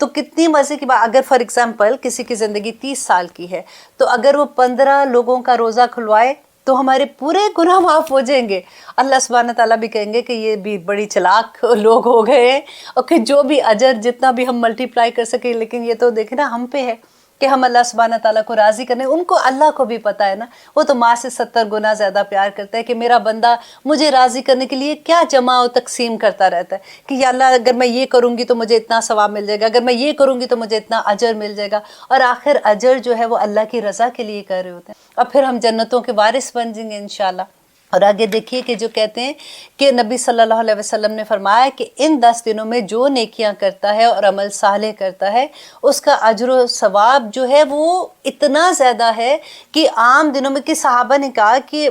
تو کتنی مزے کی بات، اگر فار ایگزامپل کسی کی زندگی 30 سال کی ہے تو اگر وہ 15 لوگوں کا روزہ کھلوائے تو ہمارے پورے گناہ معاف ہو جائیں گے. اللہ سبحانہ تعالیٰ بھی کہیں گے کہ یہ بھی بڑی چلاک لوگ ہو گئے ہیں، اور کہ جو بھی اجر جتنا بھی ہم ملٹیپلائی کر سکیں، لیکن یہ تو دیکھیں نا ہم پہ ہے کہ ہم اللہ سبحانہ تعالیٰ کو راضی کرنے. ان کو اللہ کو بھی پتہ ہے نا، وہ تو ماں سے 70 گنا زیادہ پیار کرتا ہے کہ میرا بندہ مجھے راضی کرنے کے لیے کیا جمع و تقسیم کرتا رہتا ہے کہ یا اللہ اگر میں یہ کروں گی تو مجھے اتنا ثواب مل جائے گا، اگر میں یہ کروں گی تو مجھے اتنا اجر مل جائے گا. اور آخر اجر جو ہے وہ اللہ کی رضا کے لیے کر رہے ہوتے ہیں، اور پھر ہم جنتوں کے وارث بن جائیں گے انشاءاللہ. اور آگے دیکھیے کہ جو کہتے ہیں کہ نبی صلی اللہ علیہ وسلم نے فرمایا کہ ان 10 دنوں میں جو نیکیاں کرتا ہے اور عمل صالح کرتا ہے اس کا اجر و ثواب جو ہے وہ اتنا زیادہ ہے کہ عام دنوں میں، کہ صحابہ نے کہا کہ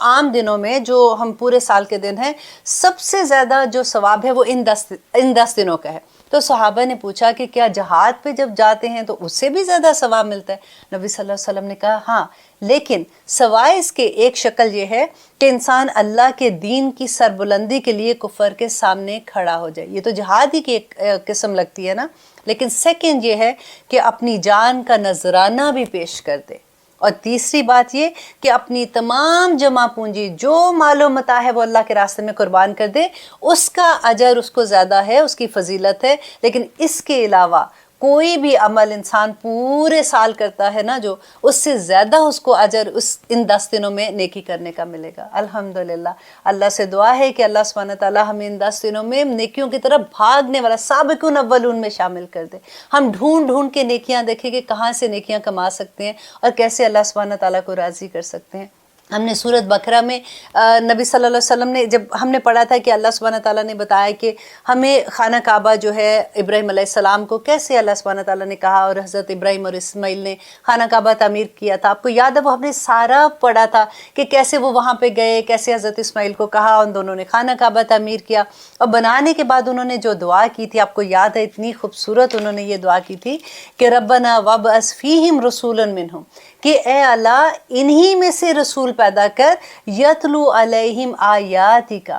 عام دنوں میں جو ہم پورے سال کے دن ہیں سب سے زیادہ جو ثواب ہے وہ ان 10 دنوں کا ہے. تو صحابہ نے پوچھا کہ کیا جہاد پہ جب جاتے ہیں تو اس سے بھی زیادہ ثواب ملتا ہے؟ نبی صلی اللہ علیہ وسلم نے کہا ہاں، لیکن سوائے اس کے ایک شکل یہ ہے کہ انسان اللہ کے دین کی سربلندی کے لیے کفر کے سامنے کھڑا ہو جائے. یہ تو جہاد ہی کی ایک قسم لگتی ہے نا، لیکن سیکنڈ یہ ہے کہ اپنی جان کا نذرانہ بھی پیش کر دے. اور تیسری بات یہ کہ اپنی تمام جمع پونجی جو مال و متاع ہے وہ اللہ کے راستے میں قربان کر دے. اس کا اجر اس کو زیادہ ہے، اس کی فضیلت ہے. لیکن اس کے علاوہ کوئی بھی عمل انسان پورے سال کرتا ہے نا جو، اس سے زیادہ اس کو اجر ان 10 دنوں میں نیکی کرنے کا ملے گا. الحمدللہ اللہ سے دعا ہے کہ اللہ سبحانہ تعالیٰ ہمیں ان 10 دنوں میں نیکیوں کی طرف بھاگنے والا سابقون اولون میں شامل کر دے. ہم ڈھونڈ ڈھونڈ کے نیکیاں دیکھیں کہ کہاں سے نیکیاں کما سکتے ہیں اور کیسے اللہ سبحانہ تعالیٰ کو راضی کر سکتے ہیں. ہم نے سورۃ بقرہ میں نبی صلی اللہ علیہ وسلم نے جب ہم نے پڑھا تھا کہ اللہ سبحانہ تعالیٰ نے بتایا کہ ہمیں خانہ کعبہ جو ہے ابراہیم علیہ السلام کو کیسے اللہ سبحانہ تعالیٰ نے کہا، اور حضرت ابراہیم اور اسماعیل نے خانہ کعبہ تعمیر کیا تھا. آپ کو یاد ہے وہ ہم نے سارا پڑھا تھا کہ کیسے وہ وہاں پہ گئے، کیسے حضرت اسماعیل کو کہا، ان دونوں نے خانہ کعبہ تعمیر کیا. اور بنانے کے بعد انہوں نے جو دعا کی تھی آپ کو یاد ہے، اتنی خوبصورت انہوں نے یہ دعا کی تھی کہ ربنا وابعث فیہم رسولا منہم، کہ اے اللہ انہی میں سے رسول پیدا کر، یتلو علیہم آیاتک،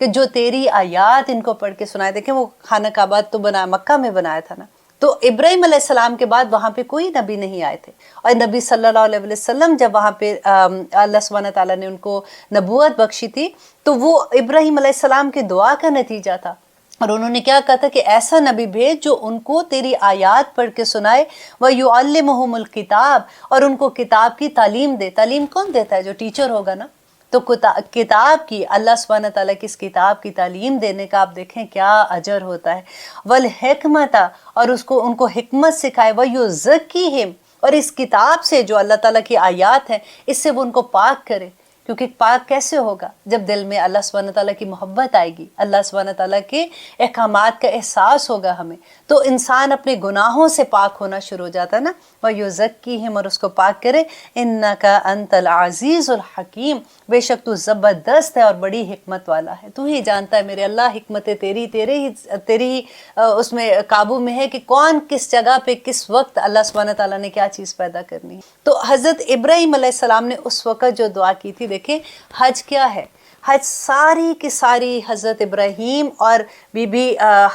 کہ جو تیری آیات ان کو پڑھ کے سنائے. دیکھیں وہ خانہ کعبہ تو مکہ میں بنایا تھا نا، تو ابراہیم علیہ السلام کے بعد وہاں پہ کوئی نبی نہیں آئے تھے. اور نبی صلی اللہ علیہ وسلم جب وہاں پہ اللہ سبحانہ تعالیٰ نے ان کو نبوت بخشی تھی تو وہ ابراہیم علیہ السلام کی دعا کا نتیجہ تھا. اور انہوں نے کیا کہا تھا کہ ایسا نبی بھیج جو ان کو تیری آیات پڑھ کے سنائے، وَيُعَلِّمُهُمُ الْكِتَابَ، اور ان کو کتاب کی تعلیم دے. تعلیم کون دیتا ہے؟ جو ٹیچر ہوگا نا. تو کتاب کی، اللہ سبحانہ تعالیٰ کی اس کتاب کی تعلیم دینے کا آپ دیکھیں کیا اجر ہوتا ہے. وَالْحِکْمَةَ، اور ان کو حکمت سکھائے. وَيُزَكِّيهِمْ، اور اس کتاب سے جو اللہ تعالیٰ کی آیات ہیں اس سے وہ ان کو پاک کرے. کیونکہ پاک کیسے ہوگا؟ جب دل میں اللہ سبحانہ تعالیٰ کی محبت آئے گی، اللہ سبحانہ تعالیٰ کے احکامات کا احساس ہوگا ہمیں، تو انسان اپنے گناہوں سے پاک ہونا شروع ہو جاتا ہے نا. وَيُزَكِّيهِمْ، اور اس کو پاک کرے. إِنَّكَ أَنْتَ الْعَزِيزُ الْحَكِيمُ، بے شک تو زبردست ہے اور بڑی حکمت والا ہے. تو ہی جانتا ہے میرے اللہ، حکمت تیری اس میں قابو میں ہے کہ کون کس جگہ پہ کس وقت اللہ سبحانہ تعالیٰ نے کیا چیز پیدا کرنی ہے. تو حضرت ابراہیم علیہ السلام نے اس وقت جو دعا کی تھی، دیکھیں حج کیا ہے؟ حج ساری کی ساری حضرت ابراہیم اور بی بی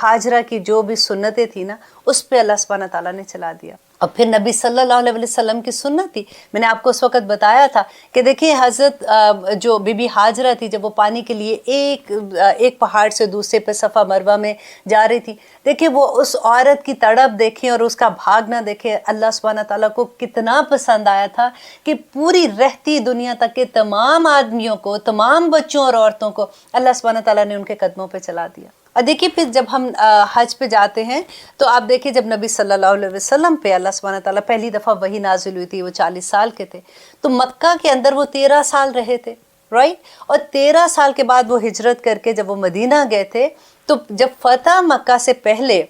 ہاجرہ کی جو بھی سنتیں تھی نا اس پہ اللہ سبحانہ تعالیٰ نے چلا دیا. اور پھر نبی صلی اللہ علیہ وسلم کی سنت تھی، میں نے آپ کو اس وقت بتایا تھا کہ دیکھیں حضرت جو بی بی ہاجرہ تھی جب وہ پانی کے لیے ایک پہاڑ سے دوسرے پہ صفا مروہ میں جا رہی تھی، دیکھیں وہ اس عورت کی تڑپ دیکھیں اور اس کا بھاگنا دیکھیں. اللہ سبحانہ تعالیٰ کو کتنا پسند آیا تھا کہ پوری رہتی دنیا تک کے تمام آدمیوں کو، تمام بچوں اور عورتوں کو اللہ سبحانہ تعالیٰ نے ان کے قدموں پہ چلا دیا. اور دیکھیے پھر جب ہم حج پہ جاتے ہیں تو آپ دیکھیں جب نبی صلی اللہ علیہ وسلم پہ اللہ سبحانہ تعالیٰ پہلی دفعہ وحی نازل ہوئی تھی، وہ 40 سال کے تھے، تو مکہ کے اندر وہ 13 سال رہے تھے، رائٹ. اور 13 سال کے بعد وہ ہجرت کر کے جب وہ مدینہ گئے تھے تو جب فتح مکہ سے پہلے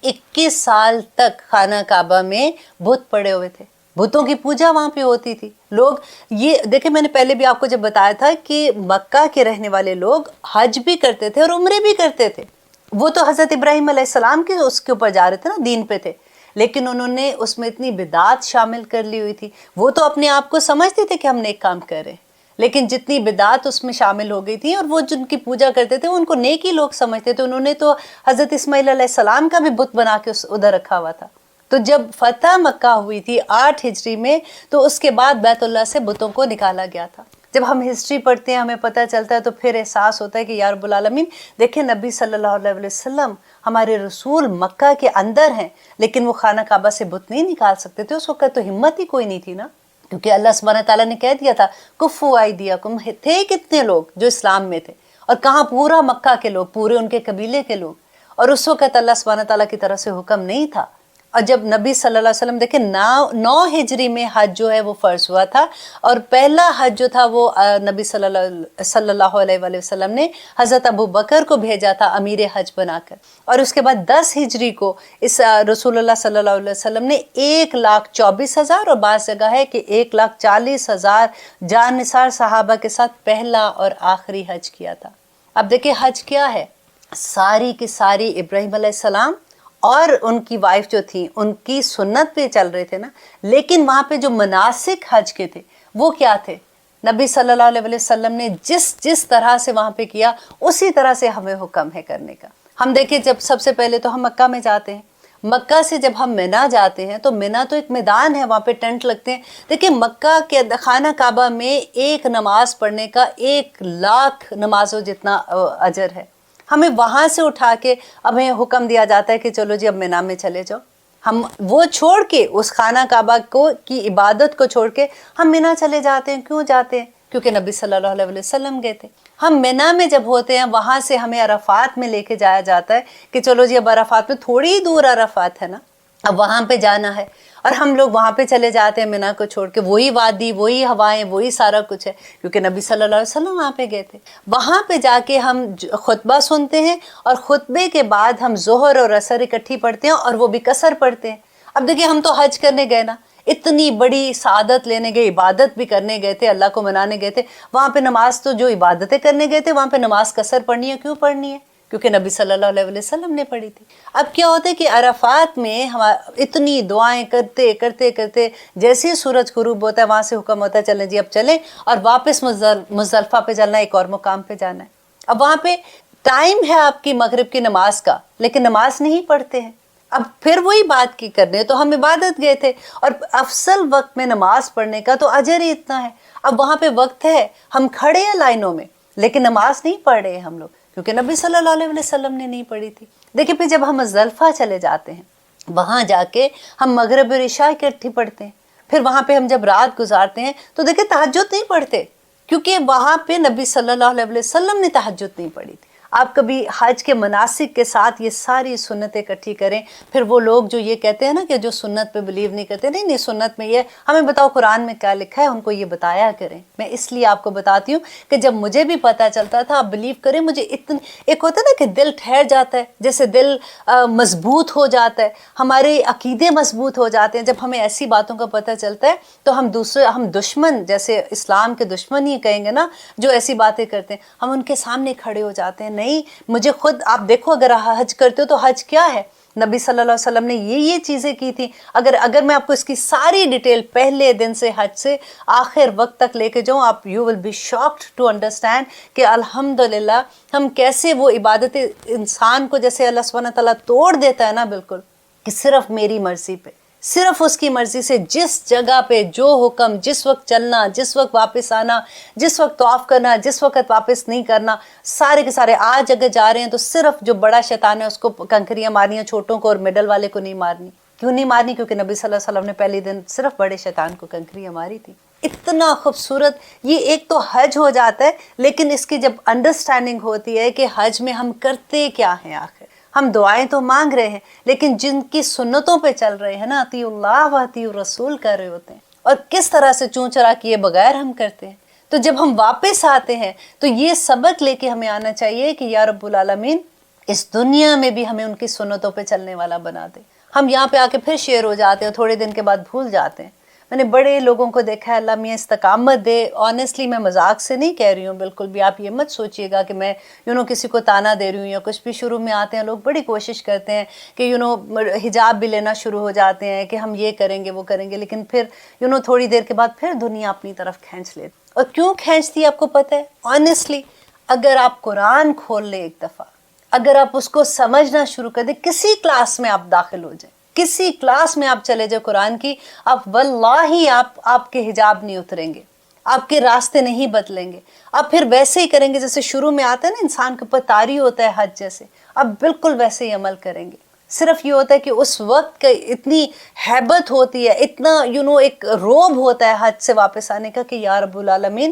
21 سال تک خانہ کعبہ میں بت پڑے ہوئے تھے. بتوں کی پوجا وہاں پہ ہوتی تھی. لوگ یہ دیکھیں، میں نے پہلے بھی آپ کو جب بتایا تھا کہ مکہ کے رہنے والے لوگ حج بھی کرتے تھے اور عمرے بھی کرتے تھے. وہ تو حضرت ابراہیم علیہ السلام کے اس کے اوپر جا رہے تھے نا، دین پہ تھے، لیکن انہوں نے اس میں اتنی بدعات شامل کر لی ہوئی تھی. وہ تو اپنے آپ کو سمجھتے تھے کہ ہم نیک کام کر رہے ہیں، لیکن جتنی بدعت اس میں شامل ہو گئی تھی، اور وہ جن کی پوجا کرتے تھے ان کو نیکی لوگ سمجھتے تھے، انہوں نے تو حضرت اسماعیل علیہ السلام کا بھی بت بنا کے ادھر رکھا ہوا تھا۔ تو جب فتح مکہ ہوئی تھی 8 ہجری میں، تو اس کے بعد بیت اللہ سے بتوں کو نکالا گیا تھا۔ جب ہم ہسٹری پڑھتے ہیں ہمیں پتہ چلتا ہے تو پھر احساس ہوتا ہے کہ یا رب العالمین، دیکھیں نبی صلی اللہ علیہ وسلم ہمارے رسول مکہ کے اندر ہیں، لیکن وہ خانہ کعبہ سے بت نہیں نکال سکتے تھے۔ اس وقت تو ہمت ہی کوئی نہیں تھی نا، کیونکہ اللہ سبحانہ تعالیٰ نے کہہ دیا تھا کفو ایدیکم، تھے کتنے لوگ جو اسلام میں تھے، اور کہاں پورا مکہ کے لوگ، پورے ان کے قبیلے کے لوگ، اور اس وقت اللہ سبحانہ تعالیٰ کی طرف سے حکم نہیں تھا۔ اور جب نبی صلی اللہ علیہ وسلم دیکھیں 9 ہجری میں حج جو ہے وہ فرض ہوا تھا، اور پہلا حج جو تھا وہ نبی صلی اللہ علیہ وآلہ وسلم نے حضرت ابو بکر کو بھیجا تھا امیر حج بنا کر، اور اس کے بعد 10 ہجری کو اس رسول اللہ صلی اللہ علیہ وسلم نے 1,24,000 اور بعض جگہ ہے کہ 1,40,000 جان نثار صحابہ کے ساتھ پہلا اور آخری حج کیا تھا۔ اب دیکھیں حج کیا ہے، ساری کی ساری ابراہیم علیہ السلام اور ان کی وائف جو تھی ان کی سنت پہ چل رہے تھے نا، لیکن وہاں پہ جو مناسک حج کے تھے وہ کیا تھے؟ نبی صلی اللہ علیہ وسلم نے جس طرح سے وہاں پہ کیا اسی طرح سے ہمیں حکم ہے کرنے کا۔ ہم دیکھیں جب سب سے پہلے تو ہم مکہ میں جاتے ہیں، مکہ سے جب ہم مینا جاتے ہیں تو مینا تو ایک میدان ہے، وہاں پہ ٹینٹ لگتے ہیں۔ دیکھیں مکہ کے خانہ کعبہ میں ایک نماز پڑھنے کا 1,00,000 نمازوں جتنا اجر ہے۔ ہمیں وہاں سے اٹھا کے ہمیں حکم دیا جاتا ہے کہ چلو جی اب مینا میں چلے جاؤ، ہم وہ چھوڑ کے اس خانہ کعبہ کی عبادت کو چھوڑ کے ہم مینا چلے جاتے ہیں۔ کیوں جاتے ہیں؟ کیونکہ نبی صلی اللہ علیہ وسلم گئے تھے۔ ہم مینا میں جب ہوتے ہیں وہاں سے ہمیں عرفات میں لے کے جایا جاتا ہے کہ چلو جی اب عرفات میں، تھوڑی دور عرفات ہے نا، اب وہاں پہ جانا ہے، اور ہم لوگ وہاں پہ چلے جاتے ہیں مینا کو چھوڑ کے، وہی وادی، وہی ہوائیں، وہی سارا کچھ ہے، کیونکہ نبی صلی اللہ علیہ وسلم وہاں پہ گئے تھے۔ وہاں پہ جا کے ہم خطبہ سنتے ہیں، اور خطبے کے بعد ہم ظہر اور عصر اکٹھی پڑھتے ہیں، اور وہ بھی قصر پڑھتے ہیں۔ اب دیکھیں ہم تو حج کرنے گئے نا، اتنی بڑی سعادت لینے گئے، عبادت بھی کرنے گئے تھے، اللہ کو منانے گئے تھے، وہاں پہ نماز تو جو عبادتیں کرنے گئے تھے وہاں پہ نماز قصر پڑھنی ہے۔ کیوں پڑھنی ہے؟ کیونکہ نبی صلی اللہ علیہ وسلم نے پڑھی تھی۔ اب کیا ہوتا ہے کہ عرفات میں ہم اتنی دعائیں کرتے کرتے کرتے جیسے ہی سورج غروب ہوتا ہے وہاں سے حکم ہوتا ہے چلیں جی اب چلیں، اور واپس مزدلفہ پہ چلنا ہے، ایک اور مقام پہ جانا ہے۔ اب وہاں پہ ٹائم ہے آپ کی مغرب کی نماز کا، لیکن نماز نہیں پڑھتے ہیں۔ اب پھر وہی بات کی کرنے، تو ہم عبادت گئے تھے، اور افضل وقت میں نماز پڑھنے کا تو اجر ہی اتنا ہے۔ اب وہاں پہ وقت ہے، ہم کھڑے ہیں لائنوں میں، لیکن نماز نہیں پڑھ رہے ہیں ہم لوگ، کیونکہ نبی صلی اللہ علیہ وسلم نے نہیں پڑھی تھی۔ دیکھیں پھر جب ہم مزدلفہ چلے جاتے ہیں، وہاں جا کے ہم مغرب اور عشاء اکٹھی پڑھتے ہیں، پھر وہاں پہ ہم جب رات گزارتے ہیں تو دیکھیں تہجد نہیں پڑھتے، کیونکہ وہاں پہ نبی صلی اللہ علیہ وسلم نے تہجد نہیں پڑھی تھی۔ آپ کبھی حج کے مناسک کے ساتھ یہ ساری سنتیں اکٹھی کریں، پھر وہ لوگ جو یہ کہتے ہیں نا کہ جو سنت پہ بلیو نہیں کرتے، نہیں سنت میں یہ، ہمیں بتاؤ قرآن میں کیا لکھا ہے، ان کو یہ بتایا کریں۔ میں اس لیے آپ کو بتاتی ہوں کہ جب مجھے بھی پتہ چلتا تھا، آپ بلیو کریں، مجھے ایک ہوتا ہے نا کہ دل ٹھہر جاتا ہے، جیسے دل مضبوط ہو جاتا ہے، ہمارے عقیدے مضبوط ہو جاتے ہیں جب ہمیں ایسی باتوں کا پتہ چلتا ہے، تو ہم دشمن، جیسے اسلام کے دشمن ہی کہیں گے نا جو ایسی باتیں کرتے ہیں، ہم ان کے سامنے کھڑے ہو جاتے ہیں۔ نہیں، مجھے خود آپ دیکھو، اگر حج کرتے ہو تو حج کیا ہے، نبی صلی اللہ علیہ وسلم نے یہ چیزیں کی تھی۔ اگر میں آپ کو اس کی ساری ڈیٹیل پہلے دن سے حج سے آخر وقت تک لے کے جاؤں، آپ you will be shocked to understand کہ الحمدللہ ہم کیسے وہ عبادت انسان کو جیسے اللہ سبحانہ تعالیٰ توڑ دیتا ہے نا بالکل، کہ صرف میری مرضی پہ، صرف اس کی مرضی سے، جس جگہ پہ جو حکم، جس وقت چلنا، جس وقت واپس آنا، جس وقت طواف کرنا، جس وقت واپس نہیں کرنا، سارے کے سارے۔ آج اگر جا رہے ہیں تو صرف جو بڑا شیطان ہے اس کو کنکریاں مارنی ہیں، چھوٹوں کو اور مڈل والے کو نہیں مارنی۔ کیوں نہیں مارنی؟ کیونکہ نبی صلی اللہ علیہ وسلم نے پہلے دن صرف بڑے شیطان کو کنکریاں ماری تھی۔ اتنا خوبصورت یہ ایک تو حج ہو جاتا ہے، لیکن اس کی جب انڈرسٹینڈنگ ہوتی ہے کہ حج میں ہم کرتے کیا ہیں، آخر ہم دعائیں تو مانگ رہے ہیں، لیکن جن کی سنتوں پہ چل رہے ہیں نا، اطیعوا اللہ و اطیعوا الرسول کر رہے ہوتے ہیں، اور کس طرح سے چون چرا کیے بغیر ہم کرتے ہیں۔ تو جب ہم واپس آتے ہیں تو یہ سبق لے کے ہمیں آنا چاہیے کہ یا رب العالمین اس دنیا میں بھی ہمیں ان کی سنتوں پہ چلنے والا بنا دے۔ ہم یہاں پہ آ کے پھر شیر ہو جاتے ہیں، تھوڑے دن کے بعد بھول جاتے ہیں۔ میں نے بڑے لوگوں کو دیکھا ہے، اللہ میاں استقامت دے، آنیسٹلی میں مذاق سے نہیں کہہ رہی ہوں، بالکل بھی آپ یہ مت سوچئے گا کہ میں کسی کو تانا دے رہی ہوں یا کچھ بھی۔ شروع میں آتے ہیں لوگ بڑی کوشش کرتے ہیں کہ حجاب بھی لینا شروع ہو جاتے ہیں کہ ہم یہ کریں گے وہ کریں گے، لیکن پھر تھوڑی دیر کے بعد پھر دنیا اپنی طرف کھینچ لیتے۔ اور کیوں کھینچتی ہے آپ کو پتہ ہے؟ آنیسٹلی اگر آپ قرآن کھول لیں ایک دفعہ، اگر آپ اس کو سمجھنا شروع کر دیں، کسی کلاس میں آپ داخل ہو جائیں، کسی کلاس میں آپ چلے جائیں قرآن کی، آپ واللہ آپ کے حجاب نہیں اتریں گے، آپ کے راستے نہیں بدلیں گے، آپ پھر ویسے ہی کریں گے جیسے شروع میں آتا ہے نا انسان کے اوپر طاری ہوتا ہے حج جیسے، آپ بالکل ویسے ہی عمل کریں گے۔ صرف یہ ہوتا ہے کہ اس وقت کا اتنی ہیبت ہوتی ہے، اتنا ایک روب ہوتا ہے حج سے واپس آنے کا کہ یا رب العالمین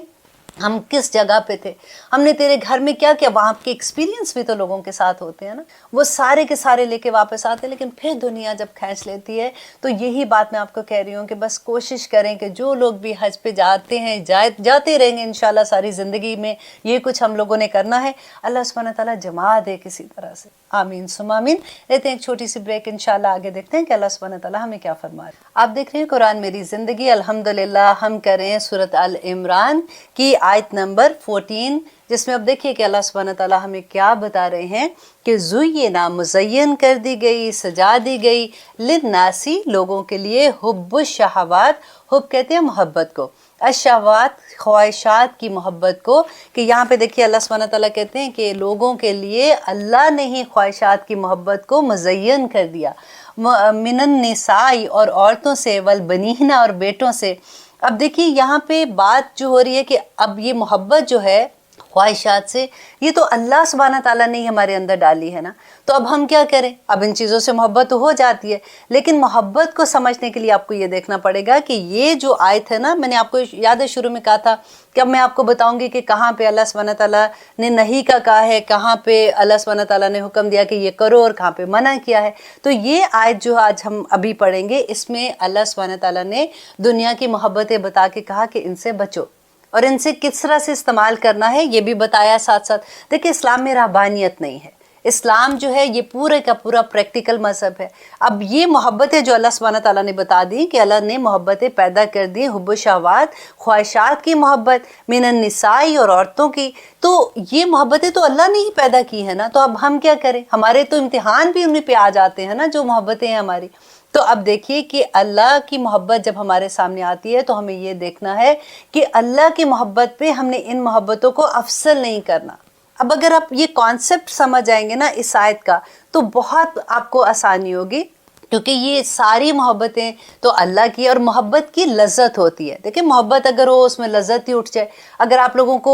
ہم کس جگہ پہ تھے، ہم نے تیرے گھر میں کیا کیا، وہاں کے ایکسپیرینس بھی تو لوگوں کے ساتھ ہوتے ہیں نا، وہ سارے کے سارے لے کے واپس آتے ہیں۔ لیکن پھر دنیا جب کھینچ لیتی ہے تو یہی بات میں آپ کو کہہ رہی ہوں کہ بس کوشش کریں کہ جو لوگ بھی حج پہ جاتے ہیں، جاتے رہیں گے انشاءاللہ ساری زندگی میں، یہ کچھ ہم لوگوں نے کرنا ہے، اللہ سبحانہ تعالیٰ جما دے کسی طرح سے، آمین ثم آمین۔ لیتے ہیں ایک چھوٹی سی بریک، انشاءاللہ آگے دیکھتے ہیں کہ اللہ سبحانہ تعالیٰ ہمیں کیا فرما رہے ہیں۔ آپ دیکھ رہے ہیں قرآن میری زندگی، الحمدللہ ہم کر رہے ہیں سورۃ آل عمران کی آیت نمبر 14، جس میں اب دیکھیے کہ اللہ سبحانہ تعالیٰ ہمیں کیا بتا رہے ہیں کہ زُیِّنَ مزین کر دی گئی، سجا دی گئی، للناسی لوگوں کے لیے، حب الشہوات، حب کہتے ہیں محبت کو، الشہوات خواہشات کی محبت کو، کہ یہاں پہ دیکھیے اللہ سبحانہ تعالیٰ کہتے ہیں کہ لوگوں کے لیے اللہ نے ہی خواہشات کی محبت کو مزین کر دیا، من النساء اور عورتوں سے، والبنین اور بیٹوں سے۔ اب دیکھیے یہاں پہ بات جو ہو رہی ہے کہ اب یہ محبت جو ہے خواہشات سے، یہ تو اللہ سبحانہ تعالیٰ نے ہی ہمارے اندر ڈالی ہے نا، تو اب ہم کیا کریں؟ اب ان چیزوں سے محبت تو ہو جاتی ہے، لیکن محبت کو سمجھنے کے لیے آپ کو یہ دیکھنا پڑے گا کہ یہ جو آیت ہے نا، میں نے آپ کو یاد ہے شروع میں کہا تھا کہ اب میں آپ کو بتاؤں گی کہ کہاں پہ اللہ سبحانہ تعالیٰ نے نہیں کا کہا ہے، کہاں پہ اللہ سبحانہ تعالیٰ نے حکم دیا کہ یہ کرو، اور کہاں پہ منع کیا ہے۔ تو یہ آیت جو آج ہم ابھی پڑھیں گے، اس میں اللہ سبحانہ تعالیٰ نے دنیا کی محبتیں بتا کے کہا کہ ان سے بچو، اور ان سے کس طرح سے استعمال کرنا ہے یہ بھی بتایا ساتھ ساتھ۔ دیکھیں اسلام میں رہبانیت نہیں ہے، اسلام جو ہے یہ پورے کا پورا پریکٹیکل مذہب ہے۔ اب یہ محبتیں جو اللہ سبحانہ تعالیٰ نے بتا دی کہ اللہ نے محبتیں پیدا کر دی، حب و شہوات خواہشات کی محبت، من النساء اور عورتوں کی، تو یہ محبتیں تو اللہ نے ہی پیدا کی ہے نا، تو اب ہم کیا کریں؟ ہمارے تو امتحان بھی انہیں پہ آ جاتے ہیں نا جو محبتیں ہیں ہماری۔ تو اب دیکھیے کہ اللہ کی محبت جب ہمارے سامنے آتی ہے تو ہمیں یہ دیکھنا ہے کہ اللہ کی محبت پہ ہم نے ان محبتوں کو افضل نہیں کرنا۔ اب اگر آپ یہ کانسیپٹ سمجھ جائیں گے نا اس آیت کا تو بہت آپ کو آسانی ہوگی، کیونکہ یہ ساری محبتیں تو اللہ کی، اور محبت کی لذت ہوتی ہے۔ دیکھیں محبت اگر ہو اس میں لذت ہی اٹھ جائے۔ اگر آپ لوگوں کو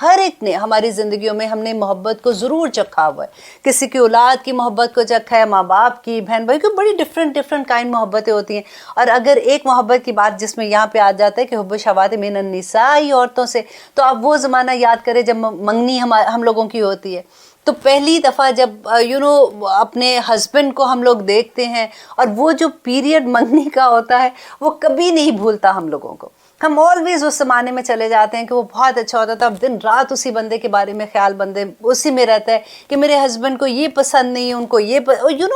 ہر ایک نے ہماری زندگیوں میں ہم نے محبت کو ضرور چکھا ہوا ہے، کسی کی اولاد کی محبت کو چکھا ہے، ماں باپ کی، بہن بھائی کی، بڑی ڈفرینٹ کائنڈ محبتیں ہوتی ہیں۔ اور اگر ایک محبت کی بات جس میں یہاں پہ آ جاتا ہے کہ حب شہوات من النساء عورتوں سے، تو آپ وہ زمانہ یاد کریں جب منگنی ہم لوگوں کی ہوتی ہے، تو پہلی دفعہ جب اپنے ہسبینڈ کو ہم لوگ دیکھتے ہیں، اور وہ جو پیریڈ منگنی کا ہوتا ہے وہ کبھی نہیں بھولتا ہم لوگوں کو۔ ہم آلویز اس زمانے میں چلے جاتے ہیں کہ وہ بہت اچھا ہوتا تھا، اب دن رات اسی بندے کے بارے میں خیال بندے اسی میں رہتا ہے کہ میرے ہسبینڈ کو یہ پسند نہیں، ان کو یہ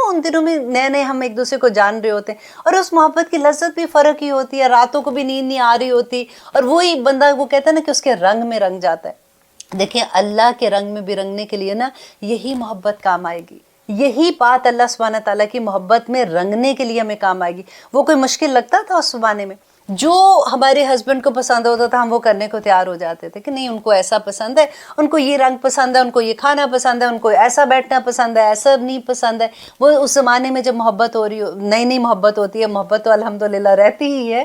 ان دنوں میں نئے ہم ایک دوسرے کو جان رہے ہوتے ہیں، اور اس محبت کی لذت بھی فرق ہی ہوتی ہے، راتوں کو بھی نیند نہیں آ رہی ہوتی، اور وہی بندہ وہ کہتا ہے نا کہ اس کے رنگ میں رنگ جاتا ہے۔ دیکھیں اللہ کے رنگ میں بھی رنگنے کے لیے نا یہی محبت کام آئے گی، یہی بات اللہ سبحانہ تعالیٰ کی محبت میں رنگنے کے لیے ہمیں کام آئے گی۔ وہ کوئی مشکل لگتا تھا اس زمانے میں؟ جو ہمارے ہسبینڈ کو پسند ہوتا تھا ہم وہ کرنے کو تیار ہو جاتے تھے کہ نہیں ان کو ایسا پسند ہے، ان کو یہ رنگ پسند ہے، ان کو یہ کھانا پسند ہے، ان کو ایسا بیٹھنا پسند ہے، ایسا نہیں پسند ہے۔ وہ اس زمانے میں جب محبت ہو رہی ہو، نئی محبت ہوتی ہے، محبت تو الحمدللہ رہتی ہی ہے،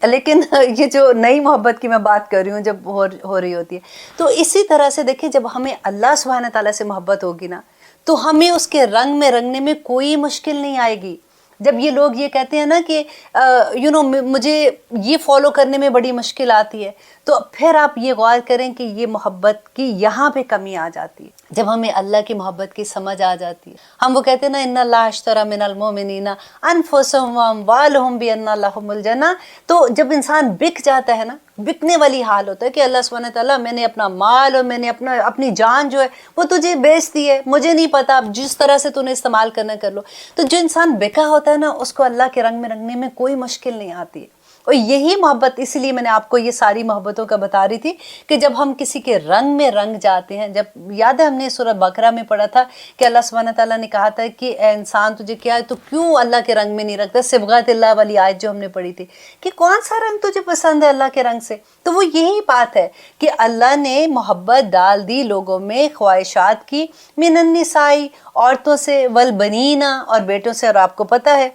لیکن یہ جو نئی محبت کی میں بات کر رہی ہوں جب ہو رہی ہوتی ہے، تو اسی طرح سے دیکھیں جب ہمیں اللہ سبحانہ تعالیٰ سے محبت ہوگی نا تو ہمیں اس کے رنگ میں رنگنے میں کوئی مشکل نہیں آئے گی۔ جب یہ لوگ یہ کہتے ہیں نا کہ مجھے یہ فالو کرنے میں بڑی مشکل آتی ہے، تو پھر آپ یہ غور کریں کہ یہ محبت کی یہاں پہ کمی آ جاتی ہے۔ جب ہمیں اللہ کی محبت کی سمجھ آ جاتی ہے، ہم وہ کہتے ہیں نا ان اللہ اشتری من المؤمنین انفسهم واموالهم بان لهم الجنہ، تو جب انسان بک جاتا ہے نا، بکنے والی حال ہوتا ہے کہ اللہ سبحانہ تعالیٰ میں نے اپنا مال اور میں نے اپنی جان جو ہے وہ تجھے بیچ دی ہے، مجھے نہیں پتا، اب جس طرح سے تو نے استعمال کرنا کر لو۔ تو جو انسان بکا ہوتا ہے نا اس کو اللہ کے رنگ میں رنگنے میں کوئی مشکل نہیں آتی ہے، اور یہی محبت، اسی لیے میں نے آپ کو یہ ساری محبتوں کا بتا رہی تھی کہ جب ہم کسی کے رنگ میں رنگ جاتے ہیں، جب یاد ہے ہم نے سورہ بقرہ میں پڑھا تھا کہ اللہ سبحانہ تعالیٰ نے کہا تھا کہ اے انسان تجھے کیا ہے، تو کیوں اللہ کے رنگ میں نہیں رکھتا، صبغت اللہ والی آیت جو ہم نے پڑھی تھی کہ کون سا رنگ تجھے پسند ہے اللہ کے رنگ سے. تو وہ یہی بات ہے کہ اللہ نے محبت ڈال دی لوگوں میں خواہشات کی، من النساء عورتوں سے، والبنینا اور بیٹوں سے. اور آپ کو پتہ ہے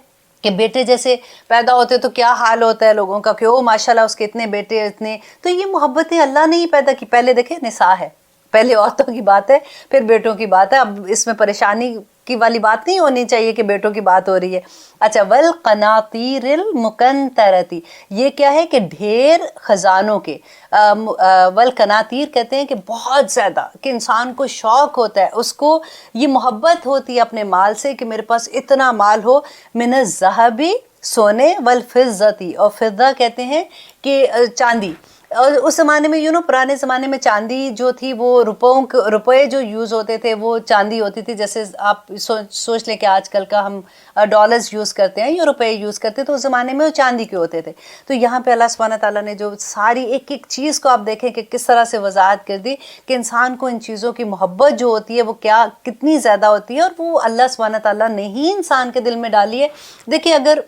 کہ بیٹے جیسے پیدا ہوتے تو کیا حال ہوتا ہے لوگوں کا کہ او ماشاءاللہ اس کے اتنے بیٹے اتنے. تو یہ محبتیں اللہ نے ہی پیدا کی. پہلے دیکھیں نساء ہے، پہلے عورتوں کی بات ہے، پھر بیٹوں کی بات ہے. اب اس میں پریشانی کی والی بات نہیں ہونی چاہیے کہ بیٹوں کی بات ہو رہی ہے. اچھا، والقناطیر المقنطرتی، یہ کیا ہے کہ ڈھیر خزانوں کے. والقناطیر کہتے ہیں کہ بہت زیادہ، کہ انسان کو شوق ہوتا ہے، اس کو یہ محبت ہوتی ہے اپنے مال سے کہ میرے پاس اتنا مال ہو. من الذهب، سونے، والفضتی، اور فضہ کہتے ہیں کہ چاندی. اور اس زمانے میں پرانے زمانے میں چاندی جو تھی وہ روپے جو یوز ہوتے تھے وہ چاندی ہوتی تھی. جیسے آپ سوچ لیں کہ آج کل کا ہم ڈالرز یوز کرتے ہیں یا روپے یوز کرتے ہیں، تو اس زمانے میں وہ چاندی کے ہوتے تھے. تو یہاں پہ اللہ سبحانہ تعالیٰ نے جو ساری ایک ایک چیز کو آپ دیکھیں کہ کس طرح سے وضاحت کر دی کہ انسان کو ان چیزوں کی محبت جو ہوتی ہے وہ کتنی زیادہ ہوتی ہے، اور وہ اللہ سبحانہ تعالیٰ نے ہی انسان کے دل میں ڈالی ہے. دیکھیں اگر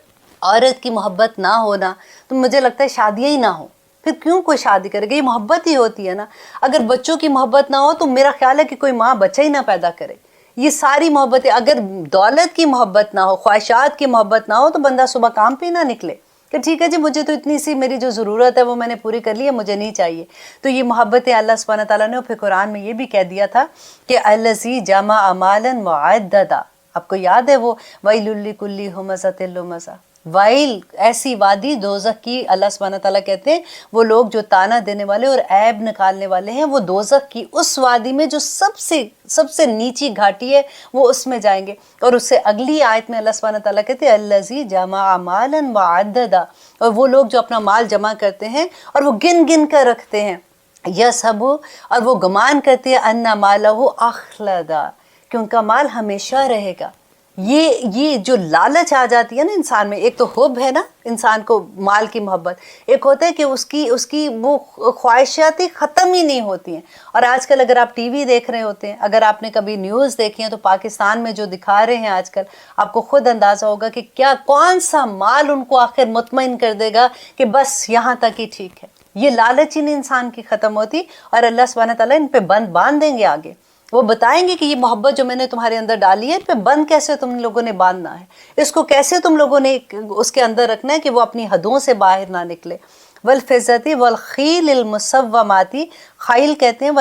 عورت کی محبت نہ ہونا تو مجھے لگتا ہے شادیاں ہی نہ ہوں. پھر کیوں کوئی شادی کرے گا؟ یہ محبت ہی ہوتی ہے نا. اگر بچوں کی محبت نہ ہو تو میرا خیال ہے کہ کوئی ماں بچہ ہی نہ پیدا کرے. یہ ساری محبتیں، اگر دولت کی محبت نہ ہو، خواہشات کی محبت نہ ہو، تو بندہ صبح کام پہ نہ نکلے کہ ٹھیک ہے جی مجھے تو اتنی سی میری جو ضرورت ہے وہ میں نے پوری کر لی ہے، مجھے نہیں چاہیے. تو یہ محبتیں اللہ سبحانہ تعالیٰ نے، پھر قرآن میں یہ بھی کہہ دیا تھا کہ الذی جمع مالا وعددا. آپ کو یاد ہے وہ ویل لکل ہمزۃ لمزہ، وائل ایسی وادی دوزخ کی. اللہ سبحانہ تعالیٰ کہتے ہیں وہ لوگ جو تانا دینے والے اور عیب نکالنے والے ہیں وہ دوزخ کی اس وادی میں جو سب سے نیچی گھاٹی ہے وہ اس میں جائیں گے. اور اس سے اگلی آیت میں اللہ سبحانہ تعالیٰ کہتے ہیں الذی جمع مالا وعددا، اور وہ لوگ جو اپنا مال جمع کرتے ہیں اور وہ گن گن کر رکھتے ہیں. یحسب، اور وہ گمان کرتے ہیں ان مالہ اخلدا، کہ ان کا مال ہمیشہ رہے گا. یہ جو لالچ آ جاتی ہے نا انسان میں، ایک تو حب ہے نا انسان کو مال کی محبت، ایک ہوتا ہے کہ اس کی وہ خواہشات ختم ہی نہیں ہوتی ہیں. اور آج کل اگر آپ ٹی وی دیکھ رہے ہوتے ہیں، اگر آپ نے کبھی نیوز دیکھی ہیں، تو پاکستان میں جو دکھا رہے ہیں آج کل، آپ کو خود اندازہ ہوگا کہ کون سا مال ان کو آخر مطمئن کر دے گا کہ بس یہاں تک ہی ٹھیک ہے. یہ لالچ ہی نہیں انسان کی ختم ہوتی، اور اللہ سبحانہ تعالیٰ ان پہ بند باندھ دیں گے. آگے وہ بتائیں گے کہ یہ محبت جو میں نے تمہارے اندر ڈالی ہے، اس پہ بند کیسے تم لوگوں نے باندھنا ہے، اس کو کیسے تم لوگوں نے اس کے اندر رکھنا ہے کہ وہ اپنی حدوں سے باہر نہ نکلے. والفضتی والخیل المصوماتی، خیل کہتے ہیں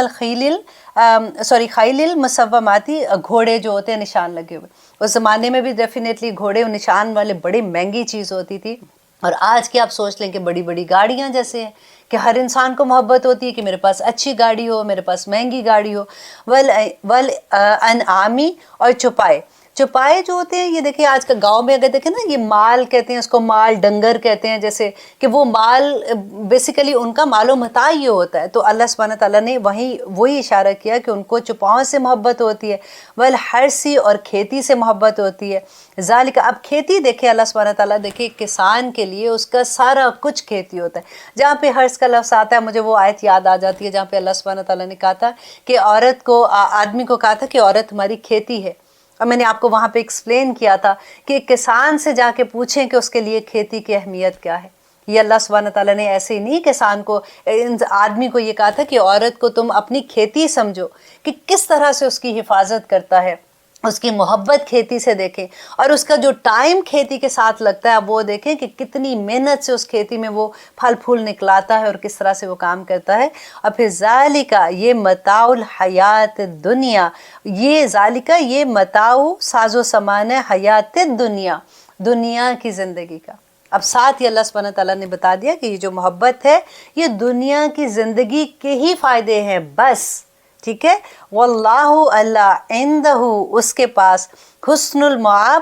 خیل المصوماتی، گھوڑے جو ہوتے ہیں نشان لگے ہوئے. اس زمانے میں بھی ڈیفینیٹلی گھوڑے نشان والے بڑی مہنگی چیز ہوتی تھی. اور آج کے آپ سوچ لیں کہ بڑی بڑی گاڑیاں جیسے ہیں کہ ہر انسان کو محبت ہوتی ہے کہ میرے پاس اچھی گاڑی ہو، میرے پاس مہنگی گاڑی ہو. والانعامی، اور چوپائے جو ہوتے ہیں، یہ دیکھیں آج کل گاؤں میں اگر دیکھیں نا، یہ مال کہتے ہیں اس کو، مال ڈنگر کہتے ہیں، جیسے کہ وہ مال بیسیکلی ان کا مال و متاع یہ ہوتا ہے. تو اللہ سبحانہ تعالیٰ نے وہی اشارہ کیا کہ ان کو چوپاؤں سے محبت ہوتی ہے. والحرثی، اور کھیتی سے محبت ہوتی ہے. ذالک، اب کھیتی دیکھیں اللہ سبحانہ تعالیٰ دیکھیں کسان کے لیے اس کا سارا کچھ کھیتی ہوتا ہے. جہاں پہ حرث کا لفظ آتا ہے مجھے وہ آیت یاد آ جاتی ہے جہاں پہ اللہ سبحانہ تعالیٰ نے کہا تھا کہ آدمی کو کہا تھا کہ عورت ہماری کھیتی ہے. اور میں نے آپ کو وہاں پہ ایکسپلین کیا تھا کہ کسان سے جا کے پوچھیں کہ اس کے لیے کھیتی کی اہمیت کیا ہے. یہ اللہ سبحانہ تعالیٰ نے ایسے ہی نہیں کسان کو، آدمی کو یہ کہا تھا کہ عورت کو تم اپنی کھیتی سمجھو کہ کس طرح سے اس کی حفاظت کرتا ہے، اس کی محبت کھیتی سے دیکھیں، اور اس کا جو ٹائم کھیتی کے ساتھ لگتا ہے وہ دیکھیں کہ کتنی محنت سے اس کھیتی میں وہ پھل پھول نکلاتا ہے اور کس طرح سے وہ کام کرتا ہے. اور پھر ذالکا، یہ متاع الحیات الدنیا، یہ متاع ساز و سامان ہے حیات الدنیا، دنیا کی زندگی کا. اب ساتھ ہی اللہ سبحانہ تعالیٰ نے بتا دیا کہ یہ جو محبت ہے یہ دنیا کی زندگی کے ہی فائدے ہیں بس. ٹھیک ہے. واللہ، اللہ عندہ، اس کے پاس، حسن المعاب،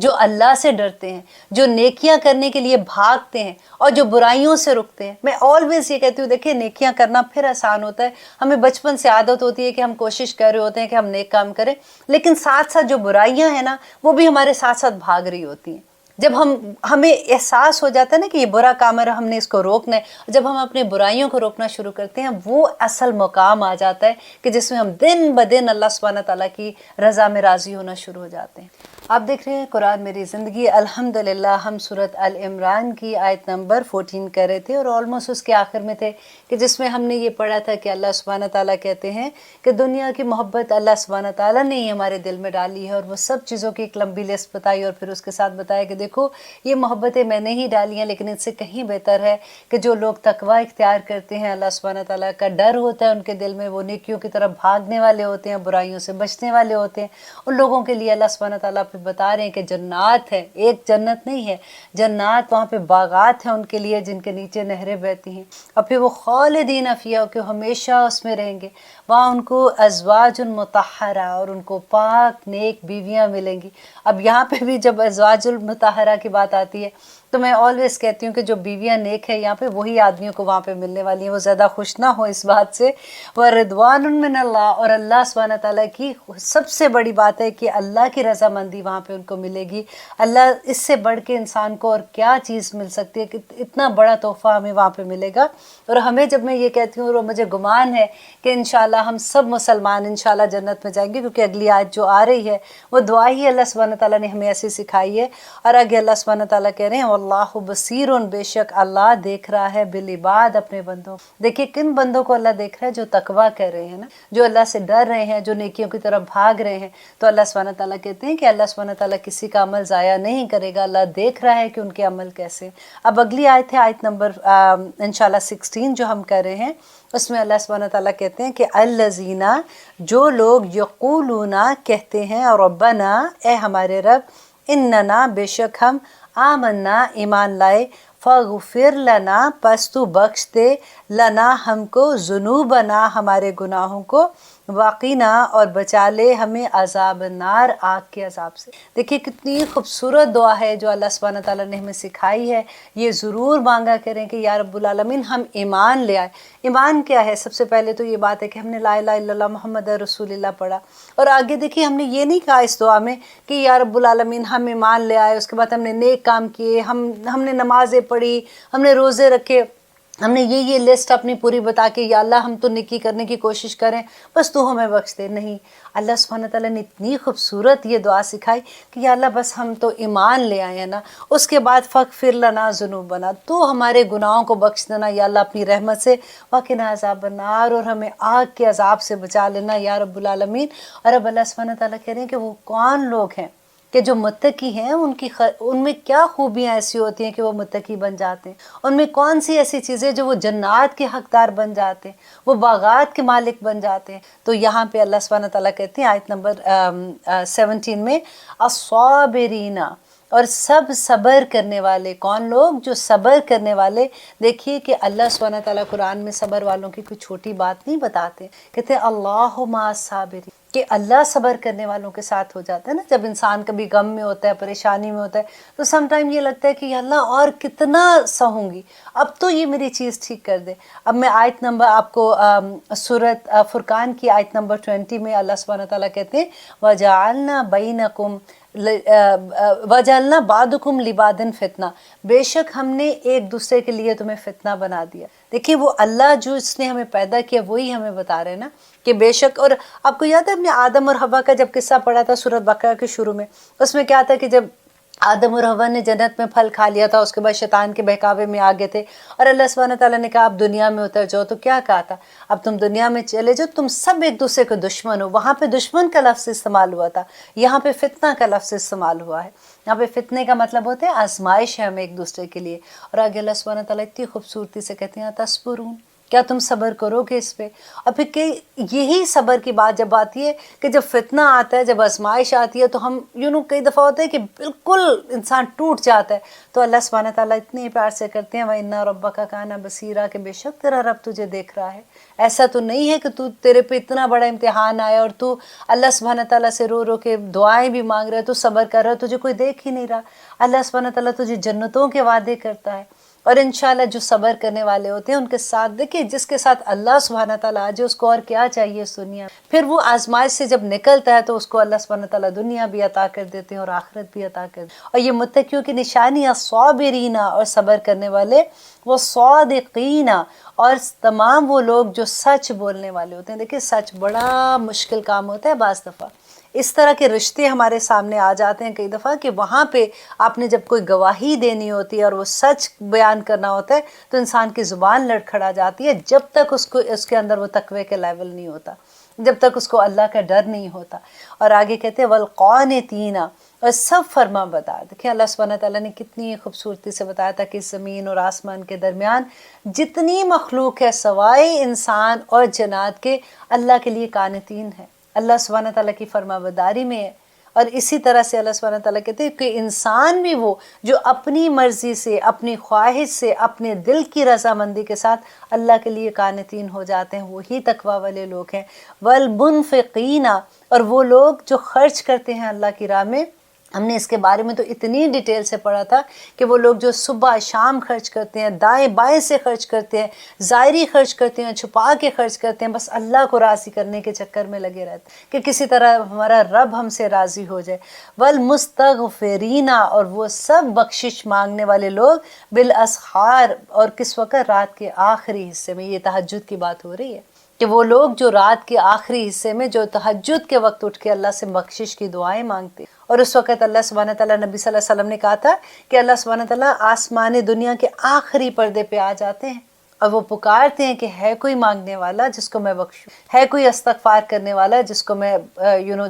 جو اللہ سے ڈرتے ہیں، جو نیکیاں کرنے کے لیے بھاگتے ہیں اور جو برائیوں سے رکتے ہیں۔ میں آلویز یہ کہتی ہوں، دیکھیں نیکیاں کرنا پھر آسان ہوتا ہے، ہمیں بچپن سے عادت ہوتی ہے کہ ہم کوشش کر رہے ہوتے ہیں کہ ہم نیک کام کریں، لیکن ساتھ ساتھ جو برائیاں ہیں نا وہ بھی ہمارے ساتھ ساتھ بھاگ رہی ہوتی ہیں۔ جب ہمیں احساس ہو جاتا ہے نا کہ یہ برا کام ہے، ہم نے اس کو روکنا ہے، جب ہم اپنے برائیوں کو روکنا شروع کرتے ہیں، وہ اصل مقام آ جاتا ہے کہ جس میں ہم دن بدن اللہ سبحانہ تعالیٰ کی رضا میں راضی ہونا شروع ہو جاتے ہیں۔ آپ دیکھ رہے ہیں قرآن میری زندگی، الحمدللہ ہم سورۃ ال عمران کی آیت نمبر 14 کر رہے تھے اور آلموسٹ اس کے آخر میں تھے کہ جس میں ہم نے یہ پڑھا تھا کہ اللہ سبحانہ تعالیٰ کہتے ہیں کہ دنیا کی محبت اللہ سبحانہ تعالیٰ نے ہی ہمارے دل میں ڈالی ہے، اور وہ سب چیزوں کی ایک لمبی لسٹ بتائی اور پھر اس کے ساتھ بتایا کہ دیکھو یہ محبتیں میں نے ہی ڈالی ہیں، لیکن اس سے کہیں بہتر ہے کہ جو لوگ تقوی اختیار کرتے ہیں، اللہ سبحانہ تعالیٰ کا ڈر ہوتا ہے ان کے دل میں، وہ نیکیوں کی طرف بھاگنے والے ہوتے ہیں، برائیوں سے بچنے والے ہوتے ہیں، ان لوگوں کے لیے اللہ سبحانہ تعالیٰ پہ بتا رہے ہیں کہ جنات ہے، ایک جنت نہیں ہے، جنات، وہاں پہ باغات ہیں ان کے لیے جن کے نیچے نہریں بہتی ہیں، اور پھر وہ خالدین فیہا، کہ ہمیشہ اس میں رہیں گے، وہاں ان کو ازواج مطہرہ، اور ان کو پاک نیک بیویاں ملیں گی۔ اب یہاں پہ بھی جب ازواج المطہرہ کی بات آتی ہے تو میں آلویز کہتی ہوں کہ جو بیویاں نیک ہے یہاں پہ وہی آدمیوں کو وہاں پہ ملنے والی ہیں، وہ زیادہ خوش نہ ہو اس بات سے۔ وَرِضْوَانٌ مِّنَ اللَّهِ، اور اللہ سبحانہ تعالیٰ کی سب سے بڑی بات ہے کہ اللہ کی رضامندی وہاں پہ ان کو ملے گی۔ اللہ، اس سے بڑھ کے انسان کو اور کیا چیز مل سکتی ہے کہ اتنا بڑا تحفہ ہمیں وہاں پہ ملے گا۔ اور ہمیں، جب میں یہ کہتی ہوں، اور مجھے گمان ہے کہ انشاءاللہ ہم سب مسلمان انشاءاللہ جنت میں جائیں گے، کیونکہ اگلی آیت جو آ رہی ہے وہ دعا ہی اللہ سبحانہ تعالیٰ نے ہمیں ایسی سکھائی ہے۔ اور آگے اللہ سبحانہ تعالیٰ کہہ رہے ہیں واللہ بصیر، بے شک اللہ دیکھ رہا ہے بالعباد، اپنے بندوں۔ دیکھیے کن بندوں کو اللہ دیکھ رہا ہے؟ جو تقویٰ کر رہے ہیں نا، جو اللہ سے ڈر رہے ہیں، جو نیکیوں کی طرف بھاگ رہے ہیں۔ تو اللہ سبحانہ تعالیٰ کہتے ہیں کہ اللہ سبحانہ تعالیٰ کسی کا عمل ضائع نہیں کرے گا، اللہ دیکھ رہا ہے کہ ان کے عمل کیسے۔ اب اگلی آیت ہے آیت نمبر انشاءاللہ 16 جو ہم کر رہے ہیں، اس میں اللہ سبحانہ تعالیٰ کہتے ہیں کہ الذین، جو لوگ یقولون کہتے ہیں ربنا، اے ہمارے رب، اننا، بے شک ہم، آمنا، ایمان لائے، فاغفر لنا، پس تو بخش دے، لنا، ہم کو، ذنوبنا، ہمارے گناہوں کو، وقنا، اور بچا لے ہمیں، عذاب النار، آگ کے عذاب سے۔ دیکھیے کتنی خوبصورت دعا ہے جو اللہ سبحانہ تعالیٰ نے ہمیں سکھائی ہے۔ یہ ضرور مانگا کریں کہ یا رب العالمین ہم ایمان لے آئے۔ ایمان کیا ہے؟ سب سے پہلے تو یہ بات ہے کہ ہم نے لا الہ الا اللہ محمد رسول اللہ پڑھا، اور آگے دیکھیے ہم نے یہ نہیں کہا اس دعا میں کہ یا رب العالمین ہم ایمان لے آئے، اس کے بعد ہم نے نیک کام کیے، ہم نے نمازیں پڑھی، ہم نے روزے رکھے، ہم نے یہ لسٹ اپنی پوری بتا کے یا اللہ ہم تو نیکی کرنے کی کوشش کریں، بس تو ہمیں بخش دے۔ نہیں، اللہ سبحانہ تعالیٰ نے اتنی خوبصورت یہ دعا سکھائی کہ یا اللہ بس ہم تو ایمان لے آئے ہیں نا، اس کے بعد فاغفر لنا ذنوبنا، تو ہمارے گناہوں کو بخش دینا یا اللہ اپنی رحمت سے، وقنا عذاب النار، اور ہمیں آگ کے عذاب سے بچا لینا یا رب العالمین۔ اور اب اللہ سبحانہ تعالیٰ کہہ رہے ہیں کہ وہ کون لوگ ہیں کہ جو متقی ہیں، ان میں کیا خوبیاں ایسی ہوتی ہیں کہ وہ متقی بن جاتے ہیں، ان میں کون سی ایسی چیزیں جو وہ جنات کے حقدار بن جاتے ہیں، وہ باغات کے مالک بن جاتے ہیں۔ تو یہاں پہ اللہ سبحانہ تعالیٰ کہتے ہیں آیت نمبر 17 میں، الصابرین، اور سب صبر کرنے والے۔ کون لوگ؟ جو صبر کرنے والے۔ دیکھیے کہ اللہ سبحانہ تعالیٰ قرآن میں صبر والوں کی کوئی چھوٹی بات نہیں بتاتے، کہتے ہیں اللہ مع الصابرین، کہ اللہ صبر کرنے والوں کے ساتھ ہو جاتا ہے نا۔ جب انسان کبھی غم میں ہوتا ہے، پریشانی میں ہوتا ہے، تو سم ٹائم یہ لگتا ہے کہ یا اللہ اور کتنا سہوں گی، اب تو یہ میری چیز ٹھیک کر دے۔ اب میں آیت نمبر آپ کو سورۃ فرقان کی آیت نمبر 20 میں اللہ سبحانہ تعالیٰ کہتے ہیں وَجَعَلْنَا بَيْنَكُمْ وَجَعَلْنَا بَعْضُكُمْ لِبَعْضٍ فِتْنَةً، بے شک ہم نے ایک دوسرے کے لیے تمہیں فتنہ بنا دیا۔ دیکھیے وہ اللہ جو اس نے ہمیں پیدا کیا وہی ہمیں بتا رہے ہیں نا کہ بے شک۔ اور آپ کو یاد ہے ہم نے آدم اور حوا کا جب قصہ پڑھا تھا سورۃ بقرہ کے شروع میں، اس میں کیا تھا کہ جب آدم اور حوا نے جنت میں پھل کھا لیا تھا، اس کے بعد شیطان کے بہکاوے میں آ گئے تھے، اور اللہ سبحانہ تعالیٰ نے کہا اب دنیا میں اتر جاؤ، تو کیا کہا تھا؟ اب تم دنیا میں چلے جاؤ، تم سب ایک دوسرے کے دشمن ہو۔ وہاں پہ دشمن کا لفظ استعمال ہوا تھا، یہاں پہ فتنہ کا لفظ استعمال ہوا ہے۔ یہاں پہ فتنے کا مطلب ہوتا ہے آزمائش ہے ہمیں ایک دوسرے کے لیے۔ اور آگے اللہ سبحانہ تعالیٰ اتنی خوبصورتی سے کہتے ہیں تصبرون، کیا تم صبر کرو گے اس پہ؟ اور پھر کہ یہی صبر کی بات جب آتی ہے کہ جب فتنہ آتا ہے، جب آزمائش آتی ہے تو ہم کئی دفعہ ہوتا ہے کہ بالکل انسان ٹوٹ جاتا ہے، تو اللہ سبحانہ تعالیٰ اتنے پیار سے کرتے ہیں وَإِنَّ رَبَّكَ كَانَ بَصِيرًا، کہ بے شک تیرا رب تجھے دیکھ رہا ہے۔ ایسا تو نہیں ہے کہ تیرے پہ اتنا بڑا امتحان آیا اور تو اللہ سبحانہ تعالیٰ سے رو رو کے دعائیں بھی مانگ رہا ہے، تو صبر کر رہا ہے، تجھے کوئی دیکھ ہی نہیں رہا۔ اللہ سبحانہ تعالیٰ تجھے جنتوں کے وعدے کرتا ہے، اور انشاءاللہ جو صبر کرنے والے ہوتے ہیں ان کے ساتھ دیکھیں، جس کے ساتھ اللہ سبحانہ تعالیٰ آ جائے اس کو اور کیا چاہیے اس دنیا میں۔ پھر وہ آزمائش سے جب نکلتا ہے تو اس کو اللہ سبحانہ تعالیٰ دنیا بھی عطا کر دیتے ہیں اور آخرت بھی عطا کر دیتے ہیں۔ اور یہ متقیوں کی نشانیاں صابرین، اور صبر کرنے والے، وہ صادقین، اور تمام وہ لوگ جو سچ بولنے والے ہوتے ہیں۔ دیکھیں سچ بڑا مشکل کام ہوتا ہے بعض دفعہ، اس طرح کے رشتے ہمارے سامنے آ جاتے ہیں کئی دفعہ کہ وہاں پہ آپ نے جب کوئی گواہی دینی ہوتی ہے اور وہ سچ بیان کرنا ہوتا ہے تو انسان کی زبان لڑکھڑا جاتی ہے، جب تک اس کے اندر وہ تقوی کے لیول نہیں ہوتا، جب تک اس کو اللہ کا ڈر نہیں ہوتا۔ اور آگے کہتے ہیں والقانتین، اور سب فرما بردار۔ دیکھیں اللہ سبحانہ تعالیٰ نے کتنی خوبصورتی سے بتایا تھا کہ زمین اور آسمان کے درمیان جتنی مخلوق ہے سوائے انسان اور جنات کے، اللہ کے لیے قانتین ہے، اللہ سبحانہ تعالیٰ کی فرما برداری میں ہے۔ اور اسی طرح سے اللہ سبحانہ تعالیٰ کہتے ہیں کہ انسان بھی وہ جو اپنی مرضی سے، اپنی خواہش سے، اپنے دل کی رضامندی کے ساتھ اللہ کے لیے قانتین ہو جاتے ہیں، وہی تقوی والے لوگ ہیں۔ والمنفقین، اور وہ لوگ جو خرچ کرتے ہیں اللہ کی راہ میں۔ ہم نے اس کے بارے میں تو اتنی ڈیٹیل سے پڑھا تھا کہ وہ لوگ جو صبح شام خرچ کرتے ہیں، دائیں بائیں سے خرچ کرتے ہیں، ظاہری خرچ کرتے ہیں، چھپا کے خرچ کرتے ہیں، بس اللہ کو راضی کرنے کے چکر میں لگے رہتے ہیں کہ کسی طرح ہمارا رب ہم سے راضی ہو جائے۔ والمستغفرین، اور وہ سب بخشش مانگنے والے لوگ، بالاسحار، اور کس وقت؟ رات کے آخری حصے میں۔ یہ تہجد کی بات ہو رہی ہے کہ وہ لوگ جو رات کے آخری حصے میں، جو تہجد کے وقت اٹھ کے اللہ سے بخشش کی دعائیں مانگتے ہیں، اور اس وقت اللہ سبحانہ تعالیٰ، نبی صلی اللہ علیہ وسلم نے کہا تھا کہ اللہ سبحانہ تعالیٰ آسمان دنیا کے آخری پردے پہ آ جاتے ہیں اور وہ پکارتے ہیں کہ ہے کوئی مانگنے والا جس کو میں بخشوں، ہے کوئی استغفار کرنے والا جس کو میں